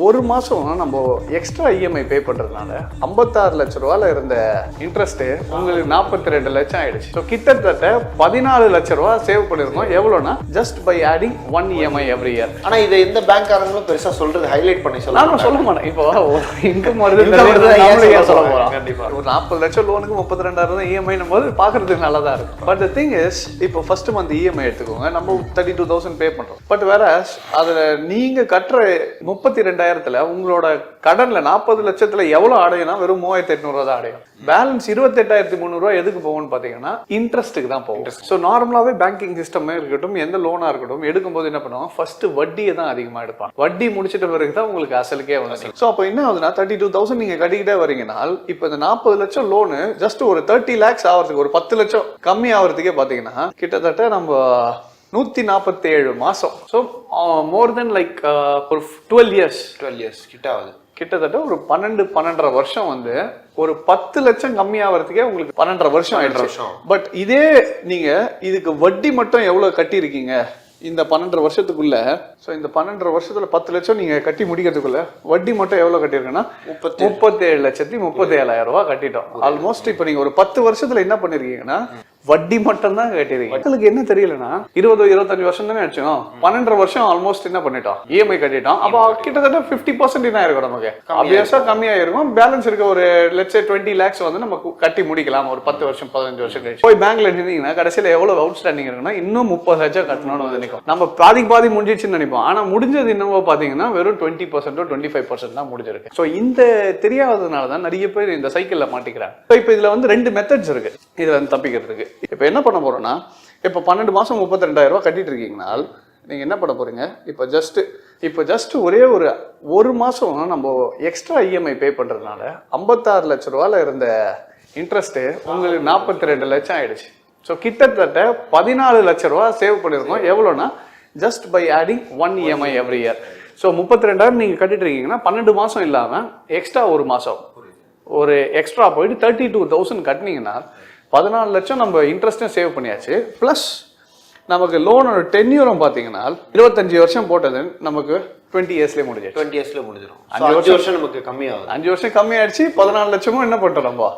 ஒரு மாசம் நம்ம எக்ஸ்ட்ரா இஎம்ஐ பே பண்றதுனால 56 லட்ச ரூபாயில இருந்த இன்ட்ரெஸ்ட் உங்களுக்கு 42 லட்சம் ஆயிடுச்சு. ஸோ கிட்டத்தட்ட 14 லட்ச ரூபா சேவ் பண்ணிருக்கோம். எவ்வளோனா just by adding 1 EMI every year. ஆனா இதை எந்த பேங்க்காரங்களும் பெருசா சொல்றது ஹைலைட் பண்ணி நான் சொல்ல மாட்டேன். இப்போ இன்கம் வருது சொல்ல போறோம். கண்டிப்பா ஒரு 40 லட்சம் லோனுக்கு 32,000 தான் இஎம்ஐ போது பாக்குறதுக்கு நல்லா தான் இருக்கும். பட் தி திங் இஸ் இப்போ ஃபர்ஸ்ட் மந்த் இஎம்ஐ எடுத்துக்கோங்க, நம்ம 32,000 பே பண்றோம். பட் வேற அதுல நீங்க கட்டுற 32,000த்துல உங்களோட கடன்ல 40 லட்சத்துல எவ்வளவு அடையும்னா வெறும் 3,800 தான் அடையும். பேலன்ஸ் 28,300 எதுக்கு போகும்னு பாத்தீங்கன்னா இன்ட்ரெஸ்ட்டுக்கு தான் போகும். ஸோ நார்மலாவே பேங்கிங் சிஸ்டமே இருக்கட்டும், எந்த லோனா இருக்கட்டும், எடுக்கும்போது என்ன பண்ணுவோம், ஃபர்ஸ்ட் வட்டியை தான் அதிகமா எடுப்பாங்க. வட்டி முடிச்சிட்ட பிறகு தான் உங்களுக்கு அசலுக்கே வந்து. ஸோ அப்போ என்ன ஆகுதுன்னா 32,000 நீங்க கட்டிக்கிட்டே வரீங்கன்னா இப்போ இந்த 40 லட்சம் லோனு ஜஸ்ட் ஒரு 30 lakhs ஆகிறதுக்கு, ஒரு 10 லட்சம் கம்மி ஆகிறதுக்கே பாத்தீங்கன்னா கிட்டத்தட்ட நம்ம 147 மாசம். ஸோ மோர் தென் லைக் ஒரு 12 இயர்ஸ் கிட்ட ஆகுது. கிட்டத்தட்ட ஒரு 12-12.5 வருஷம் வந்து ஒரு 10 லட்சம் கம்மியாகிறதுக்கே உங்களுக்கு 12.5 வருஷம் ஆயிடுச்சு. பட் இதே நீங்க இதுக்கு வட்டி மட்டும் எவ்வளவு கட்டி இருக்கீங்க இந்த 12.5 வருஷத்துக்குள்ள, ஸோ இந்த 12.5 வருஷத்துல 10 லட்சம் நீங்க கட்டி முடிக்கிறதுக்குள்ள வட்டி மட்டும் எவ்வளவு கட்டிருக்குன்னா 37,37,000 ரூபாய் கட்டிட்டோம். ஆல்மோஸ்ட் இப்போ நீங்க ஒரு 10 வருஷத்துல என்ன பண்ணிருக்கீங்கன்னா வட்டி மட்டும் தான் கட்டிருக்கீங்க. மக்களுக்கு என்ன தெரியலன்னா 20-25 வருஷம் தானே ஆச்சும், 12.5 வருஷம் ஆல்மோஸ்ட் என்ன பண்ணிட்டோம், இஎம்ஐ கட்டிட்டோம். அப்போ கிட்டத்தட்ட 50% என்ன ஆயிருக்கும், நமக்கு ஆப்வியஸா கம்மியாயிருக்கும். பேலன்ஸ் இருக்க ஒரு லட்ச 20 lakhs வந்து நம்ம கட்டி முடிக்கலாம் ஒரு 10 வருஷம் 15 வருஷம் கழிச்சு. போய் பேங்க்ல இருந்தீங்கன்னா கடைசியில எவ்வளவு அவுட் ஸ்டாண்டிங் இருக்குன்னா இன்னும் 30 லட்சம் கட்டணும்னு வந்து நினைக்கும். நம்ம பாதி முடிஞ்சிச்சுன்னு நினைப்போம். ஆனா முடிஞ்சது என்னவோ பாத்தீங்கன்னா வெறும் 20% 25% தான் முடிஞ்சிருக்கு. ஸோ இந்த தெரியாததுனால தான் நிறைய பேர் இந்த சைக்கிள்ல மாட்டிக்கிறாங்க. இப்போ இதுல வந்து 2 மெத்தட்ஸ் இருக்கு இதுல வந்து தப்பிக்கிறதுக்கு. இப்போ என்ன பண்ண போறோம்னா, இப்போ 12 மாசம் 32,000 ரூபாய் கட்டிட்டு இருக்கீங்கன்னா நீங்க என்ன பண்ண போறீங்க, இப்போ ஜஸ்ட் ஒரே ஒரு மாசம் நம்ம எக்ஸ்ட்ரா இஎம்ஐ பே பண்றதுனால 56 லட்ச ரூபாயில இருந்த இன்ட்ரெஸ்ட் உங்களுக்கு 42 லட்சம் ஆயிடுச்சு. ஸோ கிட்டத்தட்ட 14 லட்ச ரூபா சேவ் பண்ணிருக்கோம். எவ்வளோனா just by adding 1 EMI every year. So 32,000 நீங்க கட்டிட்டு இருக்கீங்கன்னா 12 மாசம் இல்லாம எக்ஸ்ட்ரா ஒரு மாசம் ஒரு எக்ஸ்ட்ரா போயிட்டு 32,000 கட்டினீங்கன்னா 14 லட்சம் நம்ம இன்ட்ரெஸ்டும் சேவ் பண்ணியாச்சு. பிளஸ் நமக்கு லோனோட டென்யூரும் பார்த்தீங்கன்னா 25 வருஷம் போட்டது நமக்கு 20 இயர்ஸ்லேயே முடிஞ்சிடும். 20 இயர்ஸ்ல முடிஞ்சிடும். 5 வருஷம் நமக்கு கம்மியாகும். 5 வருஷம் கம்மியாயிடுச்சு. 14 லட்சமும் என்ன பண்ணிட்டோம், நம்ம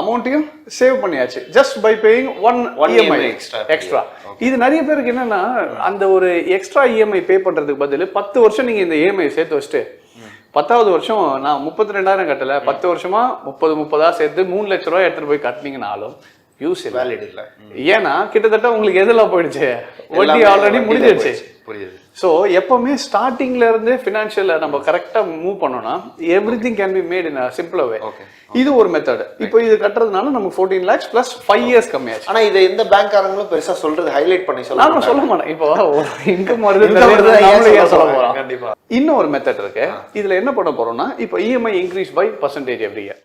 அமௌண்ட்டையும் சேவ் பண்ணியாச்சு just by paying 1 EMI extra. இது நிறைய பேருக்கு என்னன்னா, அந்த ஒரு எக்ஸ்ட்ரா இஎம்ஐ பே பண்றதுக்கு பதில் 10 வருஷம் நீங்க இந்த இஎம்ஐ சேர்த்து வச்சுட்டு 10வது வருஷம் நான் 32,000 கட்டல, 10 வருஷமா 30 சேர்த்து 3 லட்ச ரூபாய் எடுத்துட்டு போய் கட்டினீங்கனாலும் யூஸ் வேலிட் இல்லை. ஏன்னா கிட்டத்தட்ட உங்களுக்கு எதுல போயிடுச்சு, வட்டி ஆல்ரெடி முடிஞ்சிருச்சு. ஸோ எப்பவுமே ஸ்டார்டிங்ல இருந்து ஃபினான்ஷியல் நம்ம கரெக்டா மூவ் பண்ணோம்னா everything can be made in a simpler way. இது ஒரு மெத்தட். இப்போ இது கட்டுறதுனால நமக்கு 14 lakhs பிளஸ் 5 இயர்ஸ் கம்மியாச்சு. ஆனா இதை எந்த பேங்க்காரங்களும் பெருசா சொல்றது ஹைலைட் பண்ணி நான் சொல்ல மாட்டேன். இப்போ இன்கம் வருது சொல்ல போறோம். கண்டிப்பா இன்னும் ஒரு மெத்தட் இருக்கு. இதுல என்ன பண்ண போறோம்னா, இப்போ EMI increase by % every year.